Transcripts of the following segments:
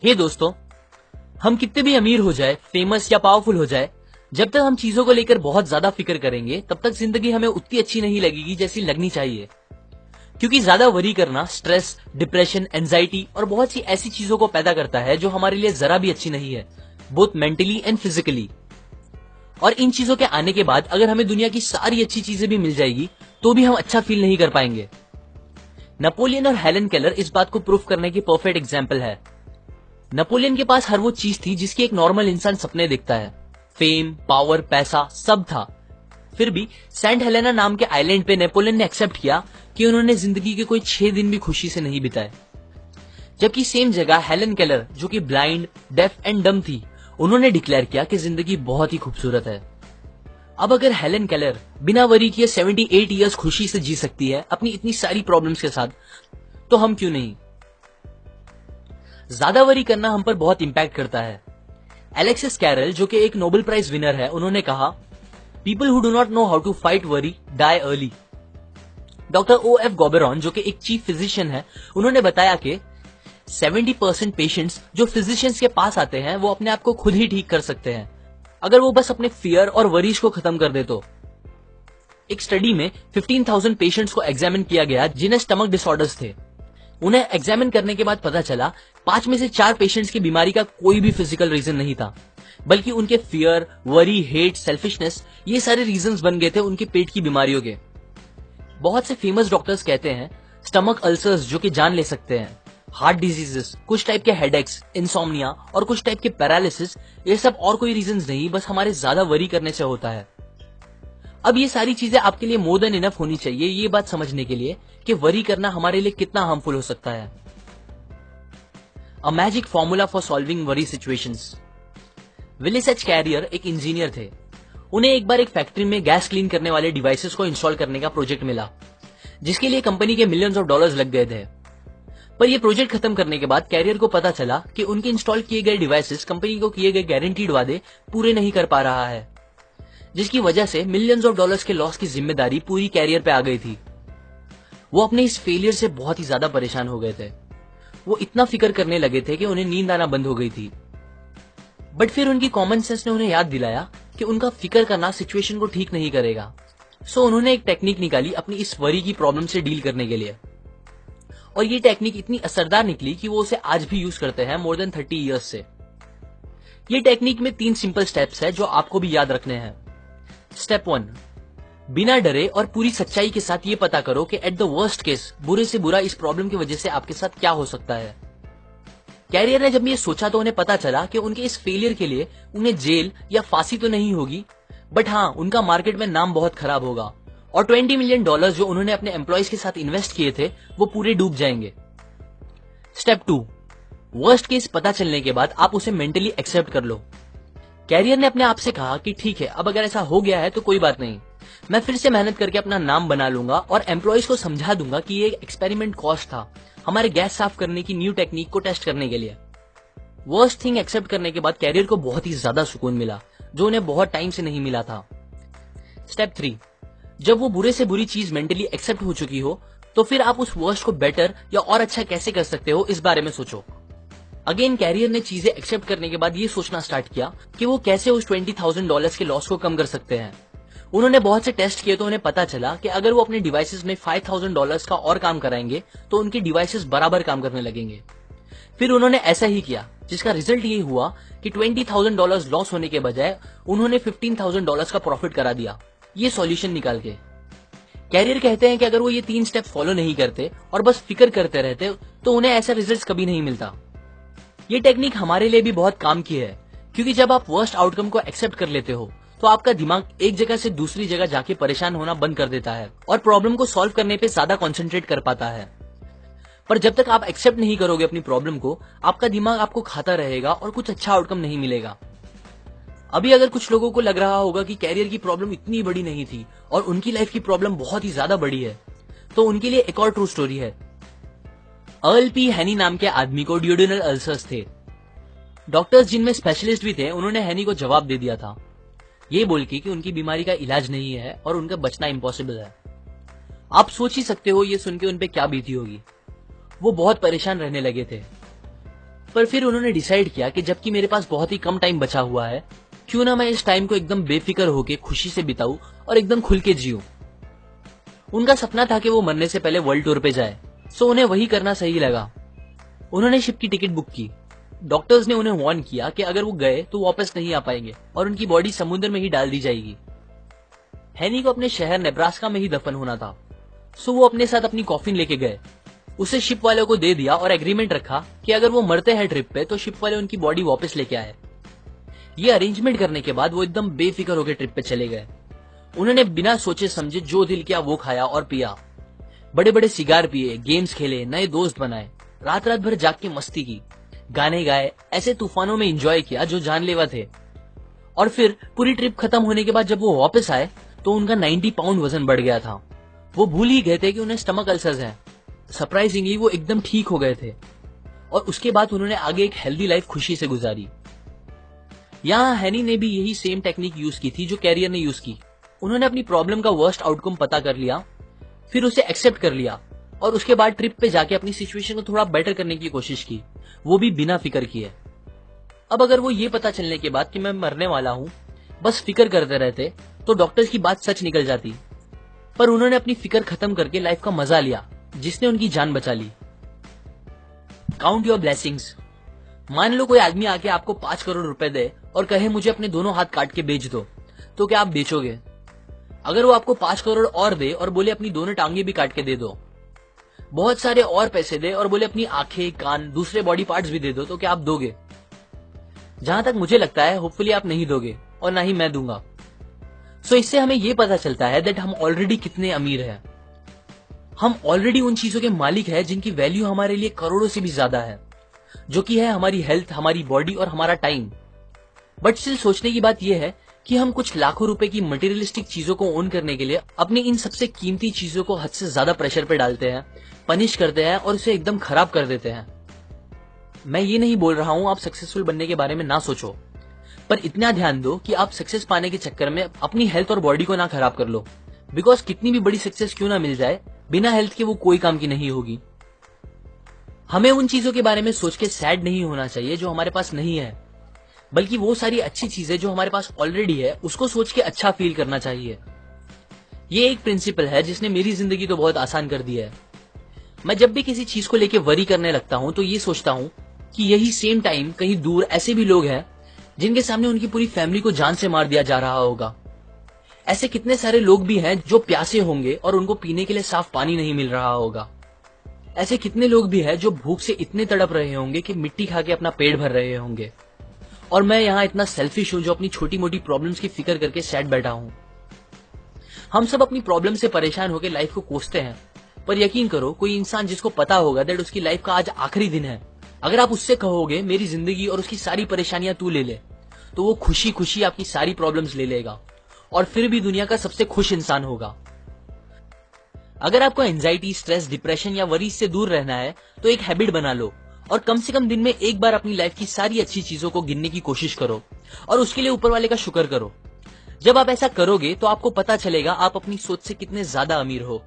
हे दोस्तों, हम कितने भी अमीर हो जाए, फेमस या पावरफुल हो जाए, जब तक हम चीजों को लेकर बहुत ज्यादा फिक्र करेंगे तब तक जिंदगी हमें उतनी अच्छी नहीं लगेगी जैसी लगनी चाहिए। क्योंकि ज्यादा वरी करना स्ट्रेस, डिप्रेशन, एंजाइटी और बहुत सी ऐसी चीजों को पैदा करता है जो हमारे लिए जरा भी अच्छी नहीं है, बोथ मेंटली एंड फिजिकली। और इन चीजों के आने के बाद अगर हमें दुनिया की सारी अच्छी चीजें भी मिल जाएगी तो भी हम अच्छा फील नहीं कर पाएंगे। नेपोलियन और हेलन केलर इस बात को प्रूफ करने की परफेक्ट एग्जाम्पल है। नेपोलियन के पास हर वो चीज थी जिसकी एक नॉर्मल इंसान सपने देखता है। फेम, पावर, पैसा सब था। फिर भी सेंट हेलेना नाम के आइलैंड पे नेपोलियन ने एक्सेप्ट किया कि उन्होंने जिंदगी के कोई 6 दिन भी खुशी से नहीं बिताए। जबकि सेम जगह हेलन केलर, जो कि ब्लाइंड, डेफ एंड डम थी, उन्होंने डिक्लेयर किया कि जिंदगी बहुत ही खूबसूरत है। अब अगर हेलन केलर बिना वरी किए 78 इयर्स खुशी से जी सकती है अपनी इतनी सारी प्रॉब्लम्स के साथ, तो हम क्यों नहीं। ज्यादा वरी करना हम पर बहुत इंपैक्ट करता है। एलेक्सिस कैरल, जो कि एक नोबेल प्राइज विनर है, उन्होंने कहा, people who do not know how to fight worry die early. Doctor O.F. गॉबेरॉन, जो कि एक चीफ फिजिशियन है, उन्होंने बताया कि 70% पेशेंट्स जो फिजिशियंस के पास आते हैं वो अपने आप को खुद ही ठीक कर सकते हैं अगर वो बस अपने फियर और वरीज को खत्म कर दे तो। एक स्टडी में 15,000 पेशेंट्स को एग्जामिन किया गया जिन्हें स्टमक डिसऑर्डर्स थे। उन्हें एग्जामिन करने के बाद पता चला 5 में से 4 पेशेंट्स की बीमारी का कोई भी फिजिकल रीजन नहीं था, बल्कि उनके फियर, वरी, हेट, सेल्फिशनेस, ये सारे रीजंस बन गए थे उनके पेट की बीमारियों के। बहुत से फेमस डॉक्टर्स कहते हैं स्टमक अल्सर्स जो कि जान ले सकते हैं, हार्ट डिजीजेस, कुछ टाइप के हेडेक्स, इंसोम्निया और कुछ टाइप के पैरालिसिस, ये सब और कोई रीजंस नहीं, बस हमारे ज्यादा वरी करने से होता है। अब ये सारी चीजें आपके लिए मोर देन इनफ होनी चाहिए ये बात समझने के लिए कि वरी करना हमारे लिए कितना हार्मफुल हो सकता है। A magic formula for solving worry situations. Willis H Carrier एक इंजीनियर थे। उन्हें एक बार एक फैक्ट्री में गैस क्लीन करने वाले डिवाइसेस को इंस्टॉल करने का प्रोजेक्ट मिला, जिसके लिए कंपनी के मिलियंस ऑफ डॉलर्स लग गए थे। पर यह प्रोजेक्ट खत्म करने के बाद कैरियर को पता चला कि उनके इंस्टॉल किए गए डिवाइसेस कंपनी को किए गए गारंटीड वादे पूरे नहीं कर पा रहा है, जिसकी वजह से मिलियंस ऑफ डॉलर्स के लॉस की जिम्मेदारी पूरी कैरियर पे आ गई थी। वो अपने इस फेलियर से बहुत ही ज्यादा परेशान हो गए थे। वो इतना फिक्र करने लगे थे कि उन्हें नींद आना बंद हो गई थी। बट फिर उनकी कॉमन सेंस ने उन्हें याद दिलाया कि उनका फिक्र करना सिचुएशन को ठीक नहीं करेगा। सो उन्होंने एक टेक्निक निकाली अपनी इस वरी की प्रॉब्लम से डील करने के लिए, और ये टेक्निक इतनी असरदार निकली कि वो उसे आज भी यूज करते हैं मोर देन 30 इयर्स से। ये टेक्निक में 3 सिंपल स्टेप्स है जो आपको भी याद रखने हैं। स्टेप 1, बिना डरे और पूरी सच्चाई के साथ ये पता करो कि एट द वर्स्ट केस बुरे से बुरा इस प्रॉब्लम की वजह से आपके साथ क्या हो सकता है। कैरियर ने जब ये सोचा तो उन्हें पता चला कि उनके इस फेलियर के लिए उन्हें जेल या फांसी तो नहीं होगी, बट हाँ, उनका मार्केट में नाम बहुत खराब होगा और $20 मिलियन जो उन्होंने अपने एम्प्लॉयज के साथ इन्वेस्ट किए थे वो पूरे डूब जाएंगे। स्टेप 2, वर्स्ट केस पता चलने के बाद आप उसे मेंटली एक्सेप्ट कर लो। कैरियर ने अपने आप से कहा कि ठीक है, अब अगर ऐसा हो गया है तो कोई बात नहीं, मैं फिर से मेहनत करके अपना नाम बना लूंगा और एम्प्लॉयज को समझा दूंगा कि ये एक्सपेरिमेंट कॉस्ट था हमारे गैस साफ करने की न्यू टेक्निक को टेस्ट करने के लिए। वर्स्ट थिंग एक्सेप्ट करने के बाद कैरियर को बहुत ही ज्यादा सुकून मिला जो उन्हें बहुत टाइम से नहीं मिला था। स्टेप 3, जब वो बुरे से बुरी चीज मेंटली एक्सेप्ट हो चुकी हो तो फिर आप उस वर्स्ट को बेटर या और अच्छा कैसे कर सकते हो इस बारे में सोचो। अगेन कैरियर ने चीजें एक्सेप्ट करने के बाद ये सोचना स्टार्ट किया कि वो कैसे उस $20,000 के लॉस को कम कर सकते हैं। उन्होंने बहुत से टेस्ट किए तो उन्हें पता चला कि अगर वो अपने डिवाइसेस में $5,000 का और काम कराएंगे तो उनके डिवाइसेस बराबर काम करने लगेंगे। फिर उन्होंने ऐसा ही किया, जिसका रिजल्ट ये हुआ कि $20,000 लॉस होने के बजाय उन्होंने $15,000 का प्रॉफिट करा दिया, ये सॉल्यूशन निकाल के। कैरियर कहते हैं कि अगर वो ये 3 स्टेप फॉलो नहीं करते और बस फिक्र करते रहते तो उन्हें ऐसा रिजल्ट कभी नहीं मिलता। ये टेक्निक हमारे लिए भी बहुत काम की है, क्योंकि जब आप वर्स्ट आउटकम को एक्सेप्ट कर लेते हो तो आपका दिमाग एक जगह से दूसरी जगह जाके परेशान होना बंद कर देता है और प्रॉब्लम को सॉल्व करने पे ज्यादा कंसंट्रेट कर पाता है। पर जब तक आप एक्सेप्ट नहीं करोगे अपनी प्रॉब्लम को, आपका दिमाग आपको खाता रहेगा और कुछ अच्छा आउटकम नहीं मिलेगा। अभी अगर कुछ लोगों को लग रहा होगा कि कैरियर की प्रॉब्लम इतनी बड़ी नहीं थी और उनकी लाइफ की प्रॉब्लम बहुत ही ज्यादा बड़ी है, तो उनके लिए एक और ट्रू स्टोरी है। अर्ल पी हैनी नाम के आदमी को ड्यूडेनल अल्सर्स थे। डॉक्टर्स जिनमें स्पेशलिस्ट भी थे, उन्होंने हैनी को जवाब दे दिया था, ये बोल के कि उनकी बीमारी का इलाज नहीं है और उनका बचना इम्पॉसिबल है। आप सोच ही सकते हो ये सुन के उनपे क्या बीती होगी। वो बहुत परेशान रहने लगे थे। पर फिर उन्होंने डिसाइड किया कि जबकि मेरे पास बहुत ही कम टाइम बचा हुआ है, क्यों ना मैं इस टाइम को एकदम बेफिक्र होके खुशी से बिताऊं और एकदम खुल के जीऊं। उनका सपना था कि वो मरने से पहले वर्ल्ड टूर पे जाए, सो उन्हें वही करना सही लगा। उन्होंने शिप की टिकट बुक की। डॉक्टर्स ने उन्हें वार्न किया कि अगर वो गए तो वापस नहीं आ पाएंगे और उनकी बॉडी समुद्र में ही डाल दी जाएगी। हैनी को अपने शहर नेब्रास्का में ही दफन होना था, सो वो अपने साथ अपनी कॉफिन लेके गए, उसे शिप वालों को दे दिया और एग्रीमेंट रखा कि अगर वो मरते हैं ट्रिप पे तो शिप वाले उनकी बॉडी वापस लेके आए। ये अरेंजमेंट करने के बाद वो एकदम बेफिक्र होकर ट्रिप पे चले गए। उन्होंने बिना सोचे समझे जो दिल किया वो खाया और पिया, बड़े बड़े सिगार पिए, गेम्स खेले, नए दोस्त बनाए, रात रात भर जाग के मस्ती की, गाने गाए, ऐसे तूफानों में एंजॉय किया जो जानलेवा थे। और फिर पूरी ट्रिप खत्म होने के बाद जब वो वापस आए तो उनका 90 पाउंड वजन बढ़ गया था। वो भूल ही गए थे कि उन्हें स्टमक अल्सर्स हैं। सरप्राइजिंगली वो एकदम ठीक हो गए थे और उसके बाद उन्होंने आगे एक हेल्दी लाइफ खुशी से गुजारी। यहाँ हैनी ने भी यही सेम टेक्निक यूज की थी जो कैरियर ने यूज की। उन्होंने अपनी प्रॉब्लम का वर्स्ट आउटकम पता कर लिया, फिर उसे एक्सेप्ट कर लिया और उसके बाद ट्रिप पे जाके अपनी सिचुएशन को थोड़ा बेटर करने की कोशिश की, वो भी बिना फिक्र किए। अब अगर वो ये पता चलने के बाद कि मैं मरने वाला हूं बस फिक्र करते रहते तो डॉक्टर्स की बात सच निकल जाती, पर उन्होंने अपनी फिक्र खत्म करके लाइफ का मजा लिया जिसने उनकी जान बचा ली। Count your blessings. मान लो कोई आदमी आके आपको 5 करोड़ रुपए दे और कहे मुझे अपने दोनों हाथ काट के बेच दो, तो क्या आप बेचोगे? अगर वो आपको 5 करोड़ और दे और बोले अपनी दोनों टांगे भी काट के दे दो, बहुत सारे और पैसे दे और बोले अपनी आंखें, कान, दूसरे बॉडी पार्ट्स भी दे दो, तो क्या आप दोगे? जहां तक मुझे लगता है होपफुली आप नहीं दोगे और ना ही मैं दूंगा। सो इससे हमें यह पता चलता है दैट हम ऑलरेडी कितने अमीर हैं। हम ऑलरेडी उन चीजों के मालिक हैं जिनकी वैल्यू हमारे लिए करोड़ों से भी ज्यादा है, जो कि है हमारी हेल्थ, हमारी बॉडी और हमारा टाइम। बट स्टिल सोचने की बात यह है कि हम कुछ लाखों रुपए की मटेरियलिस्टिक चीजों को ओन करने के लिए अपनी इन सबसे कीमती चीजों को हद से ज्यादा प्रेशर पे डालते हैं, पनिश करते हैं और उसे एकदम खराब कर देते हैं। मैं ये नहीं बोल रहा हूं आप सक्सेसफुल बनने के बारे में ना सोचो, पर इतना ध्यान दो कि आप सक्सेस पाने के चक्कर में अपनी हेल्थ और बॉडी को ना खराब कर लो, बिकॉज कितनी भी बड़ी सक्सेस क्यों ना मिल जाए, बिना हेल्थ के वो कोई काम की नहीं होगी। हमें उन चीजों के बारे में सोच के सैड नहीं होना चाहिए जो हमारे पास नहीं है, बल्कि वो सारी अच्छी चीजें जो हमारे पास ऑलरेडी है उसको सोच के अच्छा फील करना चाहिए। ये एक प्रिंसिपल है जिसने मेरी जिंदगी तो बहुत आसान कर दी है। मैं जब भी किसी चीज को लेके वरी करने लगता हूं तो ये सोचता हूं कि यही सेम टाइम कहीं दूर ऐसे भी लोग हैं जिनके सामने उनकी पूरी फैमिली को जान से मार दिया जा रहा होगा। ऐसे कितने सारे लोग भी हैं जो प्यासे होंगे और उनको पीने के लिए साफ पानी नहीं मिल रहा होगा। ऐसे कितने लोग भी हैं जो भूख से इतने तड़प रहे होंगे कि मिट्टी खा के अपना पेट भर रहे होंगे। और मैं यहाँ इतना सेल्फिश हूं जो अपनी छोटी मोटी प्रॉब्लम्स की फिक्र करके सैड बैठा हूं। हम सब अपनी प्रॉब्लम से परेशान होकर लाइफ को कोसते हैं, पर यकीन करो कोई इंसान जिसको पता होगा दैट उसकी लाइफ का आज आखिरी दिन है, अगर आप उससे कहोगे मेरी जिंदगी और उसकी सारी परेशानियां तू ले ले, तो वो खुशी खुशी आपकी सारी प्रॉब्लम्स ले लेगा और फिर भी दुनिया का सबसे खुश इंसान होगा। अगर आपको एंजाइटी, स्ट्रेस, डिप्रेशन या वरीज से दूर रहना है तो एक हैबिट बना लो और कम से कम दिन में एक बार अपनी लाइफ की सारी अच्छी चीजों को गिनने की कोशिश करो और उसके लिए ऊपर वाले का शुक्र करो। जब आप ऐसा करोगे तो आपको पता चलेगा आप अपनी सोच से कितने ज्यादा अमीर हो।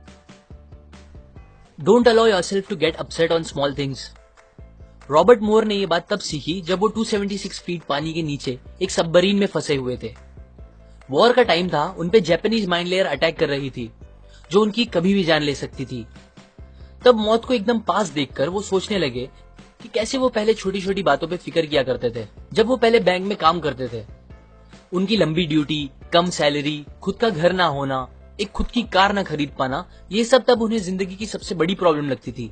Don't allow yourself to get upset on small things. Robert Moore ने यह बात तब सीखी जब वो 276 फीट पानी के नीचे एक सबमरीन में फंसे हुए थे। वॉर का टाइम था, उनपे जापानीज माइन लेयर अटैक कर रही थी जो उनकी कभी भी जान ले सकती थी। तब मौत को एकदम पास देखकर वो सोचने लगे कि कैसे वो पहले छोटी छोटी बातों पे फिक्र किया करते थे जब वो पहले बैंक में काम करते थे। उनकी लंबी ड्यूटी, कम सैलरी, खुद का घर ना होना, एक खुद की कार ना खरीद पाना, ये सब तब उन्हें जिंदगी की सबसे बड़ी प्रॉब्लम लगती थी।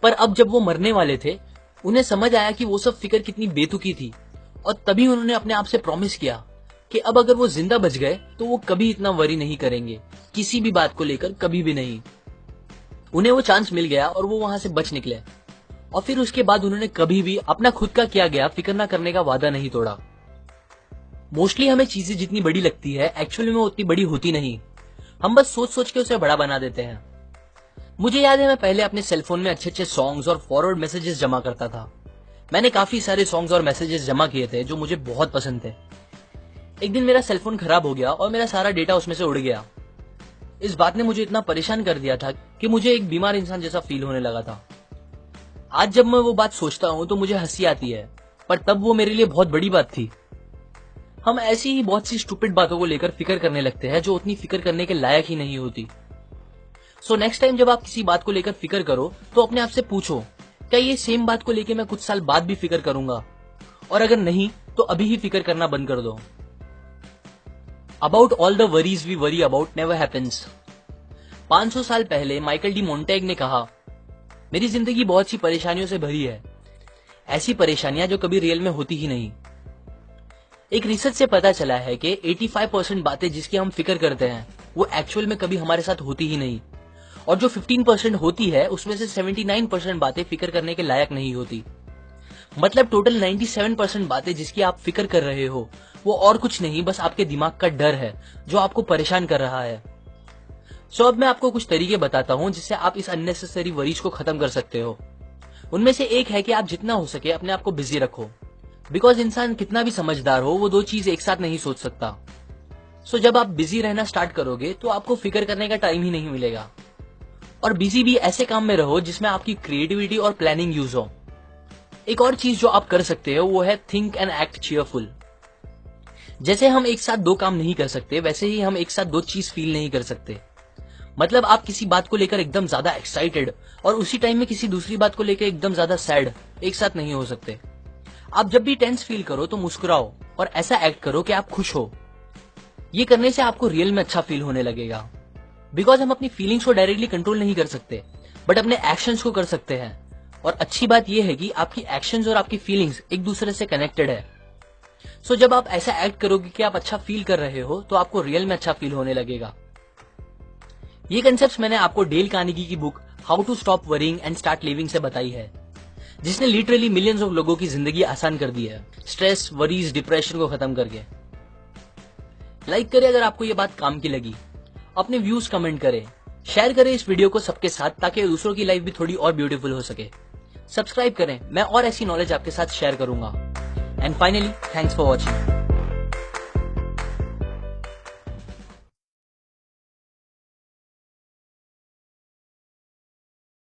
पर अब जब वो मरने वाले थे उन्हें समझ आया कि वो सब फिक्र कितनी बेतुकी थी और तभी उन्होंने अपने आप से प्रॉमिस किया कि अब अगर वो जिंदा बच गए तो वो कभी इतना वरी नहीं करेंगे, किसी भी बात को लेकर कभी भी नहीं। उन्हें वो चांस मिल गया और वो वहां से बच निकले और फिर उसके बाद उन्होंने कभी भी अपना खुद का किया गया फिक्र ना करने का वादा नहीं तोड़ा। मोस्टली हमें चीजें जितनी बड़ी लगती है एक्चुअली में उतनी बड़ी होती नहीं, हम बस सोच सोच के उसे बड़ा बना देते हैं। मुझे याद है मैं पहले अपने सेलफोन में अच्छे अच्छे सॉन्ग्स और फॉरवर्ड मैसेजेस जमा करता था। मैंने काफी सारे सॉन्ग्स और मैसेजेस जमा किए थे जो मुझे बहुत पसंद थे। एक दिन मेरा सेलफोन खराब हो गया और मेरा सारा डेटा उसमें से उड़ गया। इस बात ने मुझे इतना परेशान कर दिया था कि मुझे एक बीमार इंसान जैसा फील होने लगा था। आज जब मैं वो बात सोचता हूं तो मुझे हंसी आती है, पर तब वो मेरे लिए बहुत बड़ी बात थी। हम ऐसी ही बहुत सी स्टूपिड बातों को लेकर फिक्र करने लगते हैं जो उतनी फिक्र करने के लायक ही नहीं होती। सो नेक्स्ट टाइम जब आप किसी बात को लेकर फिक्र करो तो अपने आप से पूछो, क्या ये सेम बात को लेकर मैं कुछ साल बाद भी फिक्र करूंगा? और अगर नहीं तो अभी ही फिक्र करना बंद कर दो। About all the worries we worry about never happens. 500 साल पहले माइकल डी मोंटेग ने कहा, मेरी जिंदगी बहुत सी परेशानियों से भरी है, ऐसी परेशानियां जो कभी रियल में होती ही नहीं। एक रिसर्च से पता चला है कि 85% बातें जिसकी हम फिक्र करते हैं वो एक्चुअल में कभी हमारे साथ होती ही नहीं, और जो 15% होती है उसमें से 79% बातें फिक्र करने के लायक नहीं होती। मतलब टोटल 97% बातें जिसकी आप फिक्र कर रहे हो वो और कुछ नहीं, बस आपके दिमाग का डर है जो आपको परेशान कर रहा है। सो अब मैं आपको कुछ तरीके बताता हूं जिससे आप इस अननेसेसरी वरीज को खत्म कर सकते हो। उनमें से एक है कि आप जितना हो सके अपने आप को बिजी रखो, बिकॉज इंसान कितना भी समझदार हो वो दो चीज एक साथ नहीं सोच सकता। सो जब आप बिजी रहना स्टार्ट करोगे तो आपको फिक्र करने का टाइम ही नहीं मिलेगा। और बिजी भी ऐसे काम में रहो जिसमें आपकी क्रिएटिविटी और प्लानिंग यूज हो। एक और चीज जो आप कर सकते हो वो है थिंक एंड एक्ट चीयरफुल। जैसे हम एक साथ दो काम नहीं कर सकते वैसे ही हम एक साथ दो चीज फील नहीं कर सकते। मतलब आप किसी बात को लेकर एकदम ज्यादा एक्साइटेड और उसी टाइम में किसी दूसरी बात को लेकर एकदम ज्यादा सैड एक साथ नहीं हो सकते। आप जब भी टेंस फील करो तो मुस्कुराओ और ऐसा एक्ट करो कि आप खुश हो। ये करने से आपको रियल में अच्छा फील होने लगेगा। बिकॉज हम अपनी फीलिंग्स को डायरेक्टली कंट्रोल नहीं कर सकते बट अपने एक्शंस को कर सकते हैं। और अच्छी बात यह है कि आपकी एक्शंस और आपकी फीलिंग्स एक दूसरे से कनेक्टेड है। सो जब आप ऐसा एक्ट करोगे कि आप अच्छा फील कर रहे हो तो आपको रियल में अच्छा फील होने लगेगा। ये कंसेप्ट मैंने आपको डेल कार्नेगी की book how to stop worrying and start living से बताई है, जिसने लिटरली मिलियंस ऑफ लोगों की जिंदगी आसान कर दी है, स्ट्रेस, वरीज, डिप्रेशन को खत्म करके। लाइक करें अगर आपको ये बात काम की लगी, अपने व्यूज कमेंट करें, शेयर करें इस वीडियो को सबके साथ ताकि दूसरों की लाइफ भी थोड़ी और ब्यूटीफुल हो सके। सब्सक्राइब करें, मैं और ऐसी नॉलेज आपके साथ शेयर करूंगा। And finally thanks for watching.